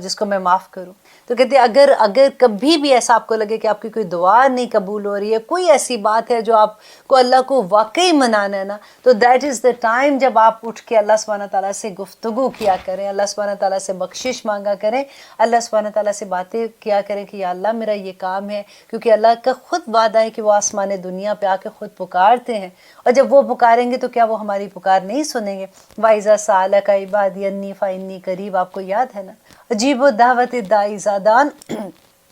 جس کو میں معاف کروں۔ تو کہتے ہیں اگر کبھی بھی ایسا آپ کو لگے کہ آپ کی کوئی دعا نہیں قبول ہو رہی ہے، کوئی ایسی بات ہے جو آپ کو اللہ کو واقعی منانا ہے نا، تو دیٹ از دا ٹائم جب آپ اٹھ کے اللہ سبحانہ تعالیٰ سے گفتگو کیا کریں، اللہ سبحانہ تعالیٰ سے بخشش مانگا کریں، اللہ سبحانہ تعالیٰ سے باتیں کیا کریں کہ یا اللہ میرا یہ کام ہے، کیونکہ اللہ کا خود وعدہ ہے کہ وہ آسمان دنیا پہ آ کے خود پکارتے ہیں، اور جب وہ پکاریں گے تو کیا وہ ہماری پکار نہیں سنیں گے؟ وَإِذَا سَأَلَكَ عِبَادِي عَنِّي فَإِنِّي قَرِيبٌ، آپ کو یاد ہے نا، عجیب الدعوت الداعی اذا دعان،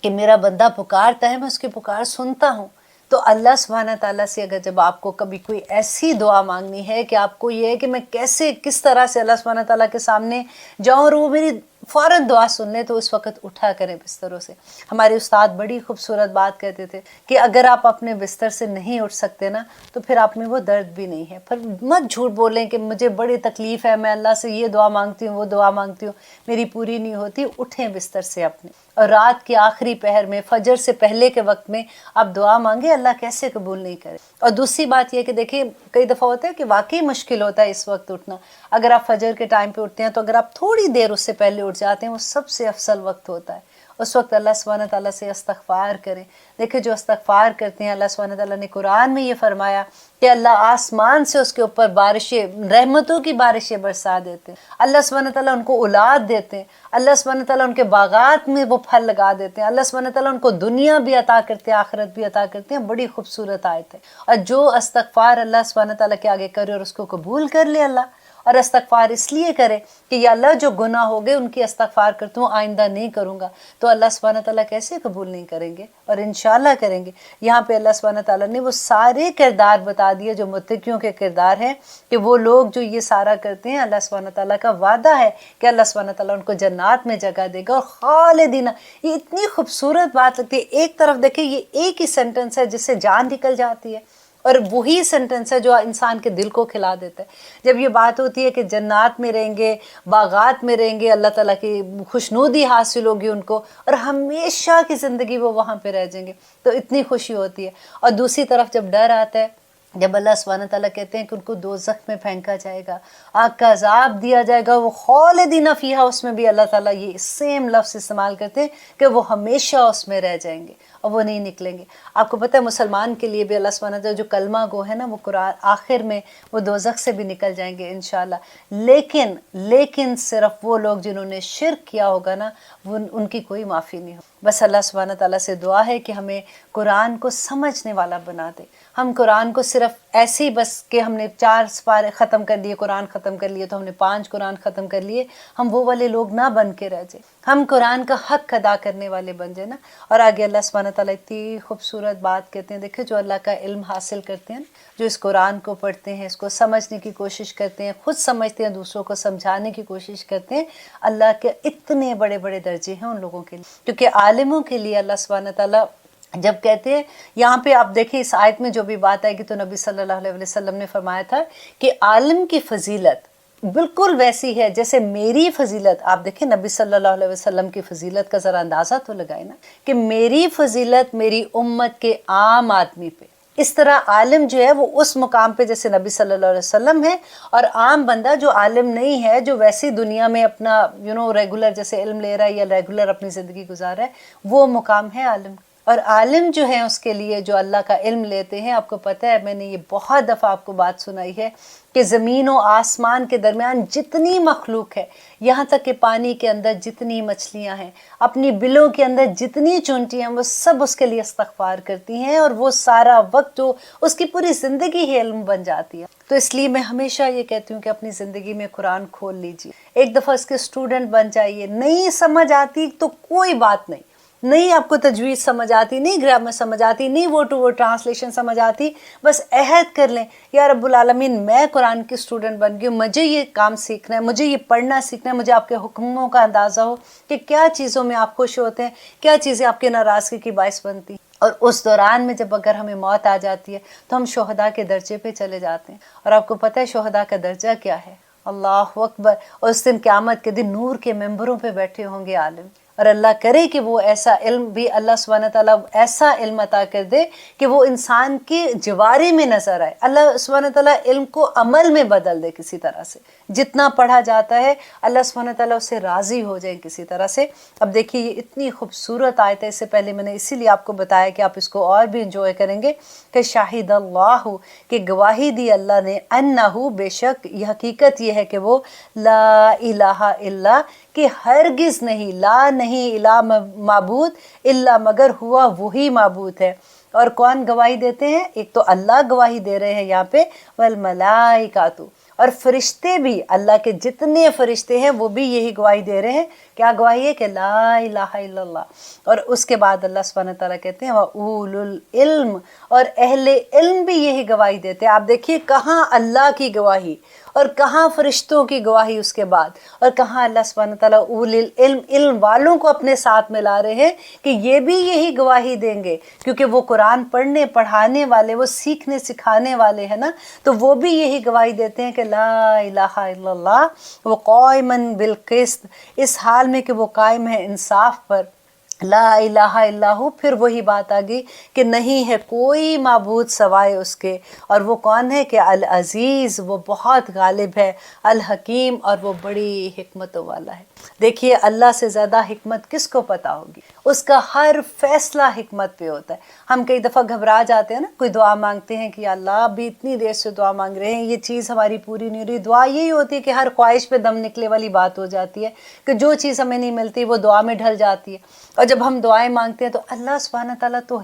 کہ میرا بندہ پکارتا ہے میں اس کی پکار سنتا ہوں۔ تو اللہ سبحانہ تعالیٰ سے اگر جب آپ کو کبھی کوئی ایسی دعا مانگنی ہے کہ آپ کو یہ ہے کہ میں کس طرح سے اللہ سبحانہ تعالیٰ کے سامنے جاؤں اور وہ میری فوراً دعا سن لے، تو اس وقت اٹھا کریں بستروں سے۔ ہمارے استاد بڑی خوبصورت بات کہتے تھے کہ اگر آپ اپنے بستر سے نہیں اٹھ سکتے نا تو پھر آپ میں وہ درد بھی نہیں ہے، پھر مت جھوٹ بولیں کہ مجھے بڑی تکلیف ہے، میں اللہ سے یہ دعا مانگتی ہوں وہ دعا مانگتی ہوں میری پوری نہیں ہوتی۔ اٹھیں بستر سے اپنے، اور رات کے آخری پہر میں، فجر سے پہلے کے وقت میں آپ دعا مانگیں، اللہ کیسے قبول نہیں کرے۔ اور دوسری بات یہ کہ دیکھیں کئی دفعہ ہوتا ہے کہ واقعی مشکل ہوتا ہے اس وقت اٹھنا۔ اگر آپ فجر کے ٹائم پہ اٹھتے ہیں تو اگر آپ تھوڑی دیر اس سے پہلے اٹھ جاتے ہیں، وہ سب سے افضل وقت ہوتا ہے۔ اس وقت اللہ سبحانہ تعالیٰ سے استغفار کریں۔ دیکھیں جو استغفار کرتے ہیں، اللہ سبحانہ تعالیٰ نے قرآن میں یہ فرمایا کہ اللہ آسمان سے اس کے اوپر بارشیں، رحمتوں کی بارشیں برسا دیتے ہیں، اللہ سبحانہ تعالیٰ ان کو اولاد دیتے ہیں، اللہ سبحانہ تعالیٰ ان کے باغات میں وہ پھل لگا دیتے ہیں، اللہ سبحانہ تعالیٰ ان کو دنیا بھی عطا کرتے ہیں، آخرت بھی عطا کرتے ہیں۔ بڑی خوبصورت آیت ہے۔ اور جو استغفار اللہ سبحانہ تعالیٰ کے آگے کرے اور اس کو قبول کر لے اللہ، اور استغفار اس لیے کرے کہ یا اللہ جو گناہ ہو گئے ان کی استغفار کرتا ہوں، آئندہ نہیں کروں گا، تو اللہ سبحانہ تعالیٰ کیسے قبول نہیں کریں گے؟ اور انشاءاللہ کریں گے۔ یہاں پہ اللہ سبحانہ تعالیٰ نے وہ سارے کردار بتا دیے جو متقیوں کے کردار ہیں، کہ وہ لوگ جو یہ سارا کرتے ہیں، اللہ سبحانہ تعالیٰ کا وعدہ ہے کہ اللہ سبحانہ تعالیٰ ان کو جنات میں جگہ دے گا، اور خالدین۔ یہ اتنی خوبصورت بات لگتی ہے۔ ایک طرف دیکھیں یہ ایک ہی سینٹنس ہے جس سے جان نکل جاتی ہے، اور وہی سینٹنس ہے جو انسان کے دل کو کھلا دیتا ہے۔ جب یہ بات ہوتی ہے کہ جنات میں رہیں گے، باغات میں رہیں گے، اللہ تعالیٰ کی خوشنودی حاصل ہوگی ان کو، اور ہمیشہ کی زندگی وہ وہاں پہ رہ جائیں گے، تو اتنی خوشی ہوتی ہے۔ اور دوسری طرف جب ڈر آتا ہے جب اللہ سبحانہ تعالیٰ کہتے ہیں کہ ان کو دوزخ میں پھینکا جائے گا، آگ کا عذاب دیا جائے گا، وہ خالدین فیہا، اس میں بھی اللہ تعالیٰ یہ سیم لفظ استعمال کرتے ہیں کہ وہ ہمیشہ اس میں رہ جائیں گے اور وہ نہیں نکلیں گے۔ آپ کو پتہ ہے مسلمان کے لیے بھی اللہ سبحانہ تعالیٰ جو کلمہ گو ہے نا، وہ قرآن آخر میں وہ دوزخ سے بھی نکل جائیں گے انشاءاللہ، لیکن صرف وہ لوگ جنہوں نے شرک کیا ہوگا نا، ان کی کوئی معافی نہیں ہو۔ بس اللہ سبحانہ تعالیٰ سے دعا ہے کہ ہمیں قرآن کو سمجھنے والا بنا دے۔ ہم قرآن کو صرف ایسے ہی بس کہ ہم نے 4 سپارے ختم کر لیے، قرآن ختم کر لیے تو ہم نے 5 قرآن ختم کر لیے، ہم وہ والے لوگ نہ بن کے رہ جائیں، ہم قرآن کا حق ادا کرنے والے بن جائیں نا۔ اور آگے اللہ سبحانہ تعالیٰ اتنی خوبصورت بات کہتے ہیں، دیکھیں جو اللہ کا علم حاصل کرتے ہیں، جو اس قرآن کو پڑھتے ہیں، اس کو سمجھنے کی کوشش کرتے ہیں، خود سمجھتے ہیں، دوسروں کو سمجھانے کی کوشش کرتے ہیں، اللہ کے اتنے بڑے بڑے درجے ہیں ان لوگوں کے لیے۔ کیونکہ عالموں کے لیے اللہ سبحانہ تعالیٰ جب کہتے ہیں، یہاں پہ آپ دیکھیں اس آیت میں جو بھی بات آئے گی تو نبی صلی اللہ علیہ وسلم نے فرمایا تھا کہ عالم کی فضیلت بالکل ویسی ہے جیسے میری فضیلت۔ آپ دیکھیں نبی صلی اللہ علیہ وسلم کی فضیلت کا ذرا اندازہ تو لگائے نا، کہ میری فضیلت میری امت کے عام آدمی پہ، اس طرح عالم جو ہے وہ اس مقام پہ جیسے نبی صلی اللہ علیہ وسلم ہے، اور عام بندہ جو عالم نہیں ہے، جو ویسی دنیا میں اپنا ریگولر جیسے علم لے رہا ہے یا ریگولر اپنی زندگی گزار رہا ہے، وہ مقام ہے عالم۔ اور عالم جو ہے اس کے لیے جو اللہ کا علم لیتے ہیں، آپ کو پتہ ہے میں نے یہ بہت دفعہ آپ کو بات سنائی ہے کہ زمین و آسمان کے درمیان جتنی مخلوق ہے، یہاں تک کہ پانی کے اندر جتنی مچھلیاں ہیں، اپنی بلوں کے اندر جتنی چونٹیاں ہیں، وہ سب اس کے لیے استغفار کرتی ہیں، اور وہ سارا وقت جو اس کی پوری زندگی ہی علم بن جاتی ہے۔ تو اس لیے میں ہمیشہ یہ کہتی ہوں کہ اپنی زندگی میں قرآن کھول لیجیے، ایک دفعہ اس کے اسٹوڈنٹ بن جائیے۔ نہیں سمجھ آتی تو کوئی بات نہیں آپ کو تجوید سمجھ آتی، نہیں گرامر سمجھ آتی، نہیں وہ ٹو وہ ٹرانسلیشن سمجھ آتی، بس عہد کر لیں یا رب العالمین میں قرآن کی اسٹوڈنٹ بن گئی ہوں، مجھے یہ کام سیکھنا ہے، مجھے یہ پڑھنا سیکھنا ہے، مجھے آپ کے حکموں کا اندازہ ہو کہ کیا چیزوں میں آپ خوش ہوتے ہیں، کیا چیزیں آپ کے ناراضگی کی باعث بنتی ہیں۔ اور اس دوران میں جب اگر ہمیں موت آ جاتی ہے تو ہم شہداء کے درجے پہ چلے جاتے ہیں، اور آپ کو پتہ ہے شہداء کا درجہ کیا ہے؟ اللہ اکبر۔ اور اس دن قیامت کے دن نور کے ممبروں پہ بیٹھے ہوں گے عالم، اور اللہ کرے کہ وہ ایسا علم بھی اللہ سبحانہ تعالیٰ ایسا علم عطا کر دے کہ وہ انسان کے جوارے میں نظر آئے۔ اللہ سبحانہ تعالیٰ علم کو عمل میں بدل دے کسی طرح سے، جتنا پڑھا جاتا ہے اللہ سبحانہ تعالیٰ اس سے راضی ہو جائیں کسی طرح سے۔ اب دیکھیے یہ اتنی خوبصورت آیت ہے، اس سے پہلے میں نے اسی لیے آپ کو بتایا کہ آپ اس کو اور بھی انجوائے کریں گے کہ شاہد اللہ، کہ گواہی دی اللہ نے، انہو بے شک، یہ حقیقت یہ ہے کہ وہ لا الہ الا، کہ ہرگز نہیں، لا نہیں، الہ معبود، الا مگر ہوا وہی معبود ہے۔ اور کون گواہی دیتے ہیں؟ ایک تو اللہ گواہی دے رہے ہیں یہاں پہ، والملائکۃ، اور فرشتے بھی، اللہ کے جتنے فرشتے ہیں وہ بھی یہی گواہی دے رہے ہیں۔ کیا گواہی ہے؟ کہ لا الہ الا اللہ۔ اور اس کے بعد اللہ سبحانہ تعالیٰ کہتے ہیں وَأُولُو الْعِلْمِ، اور اہل علم بھی یہی گواہی دیتے ہیں۔ آپ دیکھیے کہاں اللہ کی گواہی اور کہاں فرشتوں کی گواہی اس کے بعد، اور کہاں اللہ سبحانہ تعالیٰ اولِ العلم، علم والوں کو اپنے ساتھ ملا رہے ہیں کہ یہ بھی یہی گواہی دیں گے، کیونکہ وہ قرآن پڑھنے پڑھانے والے، وہ سیکھنے سکھانے والے ہیں نا، تو وہ بھی یہی گواہی دیتے ہیں کہ لا الہ الا اللہ، وہ قائماً بالقسط، اس حال میں کہ وہ قائم ہے انصاف پر، لا الہ الا ہو۔ پھر وہی بات آ گئی کہ نہیں ہے کوئی معبود سوائے اس کے، اور وہ کون ہے؟ کہ العزیز، وہ بہت غالب ہے، الحکیم، اور وہ بڑی حکمتوں والا ہے۔ دیکھیے اللہ سے زیادہ حکمت کس کو پتہ ہوگی؟ اس کا ہر فیصلہ حکمت پہ ہوتا ہے۔ ہم کئی دفعہ گھبرا جاتے ہیں نا، کوئی دعا مانگتے ہیں کہ اللہ ابھی اتنی دیر سے دعا مانگ رہے ہیں، یہ چیز ہماری پوری نہیں ہو رہی۔ دعا یہی ہوتی ہے کہ ہر خواہش پہ دم نکلے والی بات ہو جاتی ہے کہ جو چیز ہمیں نہیں ملتی وہ دعا میں ڈھل جاتی ہے۔ اور جب ہم دعائیں مانگتے ہیں تو اللہ سبحانہ تعالیٰ تو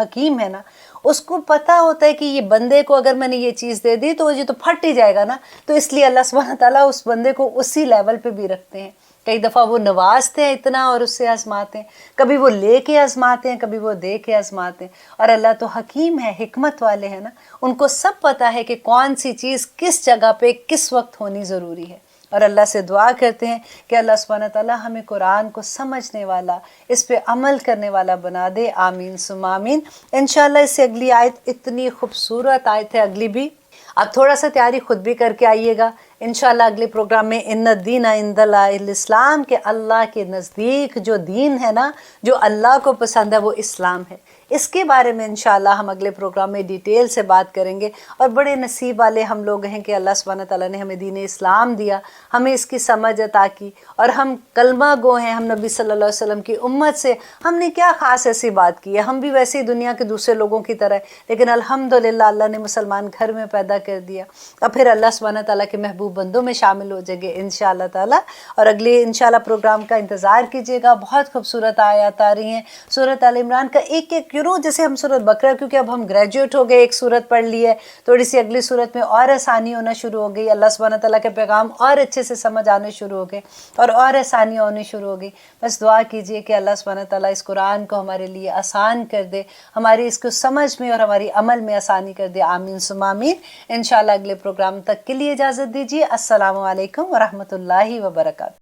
حکیم ہے نا، اس کو پتہ ہوتا ہے کہ یہ بندے کو اگر میں نے یہ چیز دے دی تو یہ تو پھٹ ہی جائے گا نا، تو اس لیے اللہ سبحانہ تعالیٰ اس بندے کو اسی لیول پہ بھی رکھتے ہیں۔ کئی دفعہ وہ نوازتے ہیں اتنا اور اس سے آزماتے ہیں، کبھی وہ لے کے آزماتے ہیں، کبھی وہ دے کے آزماتے ہیں۔ اور اللہ تو حکیم ہے، حکمت والے ہیں نا، ان کو سب پتہ ہے کہ کون سی چیز کس جگہ پہ کس وقت ہونی ضروری ہے۔ اور اللہ سے دعا کرتے ہیں کہ اللہ سبحانہ تعالیٰ ہمیں قرآن کو سمجھنے والا، اس پہ عمل کرنے والا بنا دے، آمین ثم آمین۔ انشاءاللہ اس سے اگلی آیت اتنی خوبصورت آیت ہے، اگلی بھی آپ تھوڑا سا تیاری خود بھی کر کے آئیے گا، انشاءاللہ اگلے پروگرام میں ان الدین عند اللہ الاسلام، کہ اللہ کے نزدیک جو دین ہے نا، جو اللہ کو پسند ہے، وہ اسلام ہے. اس کے بارے میں انشاءاللہ ہم اگلے پروگرام میں ڈیٹیل سے بات کریں گے. اور بڑے نصیب والے ہم لوگ ہیں کہ اللہ سبحانہ تعالیٰ نے ہمیں دین اسلام دیا، ہمیں اس کی سمجھ عطا کی، اور ہم کلمہ گو ہیں، ہم نبی صلی اللہ علیہ وسلم کی امت سے. ہم نے کیا خاص ایسی بات کی ہے؟ ہم بھی ویسے ہی دنیا کے دوسرے لوگوں کی طرح ہے، لیکن الحمدللہ اللہ نے مسلمان گھر میں پیدا کر دیا، اور پھر اللہ سبحانہ تعالیٰ کے محبوب بندوں میں شامل ہو جائیں گے انشاءاللہ تعالیٰ. اور اگلے انشاءاللہ پروگرام کا انتظار کیجیے گا. بہت خوبصورت آیات آ رہی ہیں سورۃ آل عمران کا، ایک ایک جیسے ہم سورۃ بقرہ، کیونکہ اب ہم گریجویٹ ہو گئے، ایک سورت پڑھ لی ہے، تھوڑی سی اگلی سورت میں اور آسانی ہونا شروع ہو گئی، اللہ سبحانہ تعالیٰ کے پیغام اور اچھے سے سمجھ آنے شروع ہو گئے، اور آسانیاں ہونی شروع ہو گئی. بس دعا کیجئے کہ اللہ سبحانہ تعالیٰ اس قرآن کو ہمارے لیے آسان کر دے، ہماری اس کو سمجھ میں اور ہماری عمل میں آسانی کر دے. آمین ثم آمین. انشاءاللہ اگلے پروگرام تک کے لیے اجازت دیجیے. السلام علیکم ورحمۃ اللہ وبرکاتہ.